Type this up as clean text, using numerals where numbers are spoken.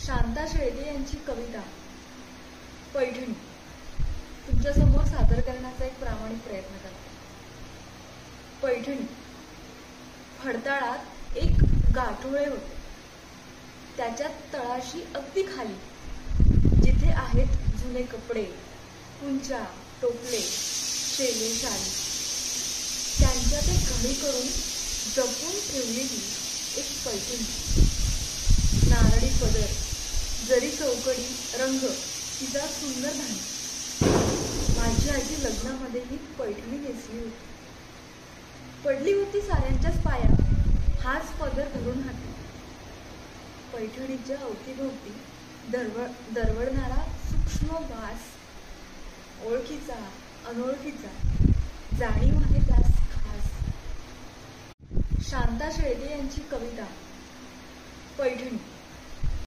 शांता शेळके यांची कविता पैठणी तुमच्या समोर सादर करण्याचा एक प्रामाणिक प्रयत्न करते. पैठणी. फडताळात एक गाठोळे होते. त्याच्यात तळाशी अगदी खाली, जिथे आहेत जुने कपडे, कुंच्या, टोपले, शेले, शाली, त्यांच्यात एक घडी करून जपून ठेवलेली एक पैठणी. नारळी पदर, जरी चौकडी, रंग तिचा सुंदर धान. माझी आजी लग्नामध्ये ही पैठणी नेसली होती. पडली होती साऱ्यांच्याच पायात हाच पदर धरून हाती. पैठणीच्या अवतीभोवती दरवळणारा सूक्ष्म वास, ओळखीचा अनोळखीचा, जाणीव आहे त्यास खास. शांता शेळके यांची कविता पैठणी.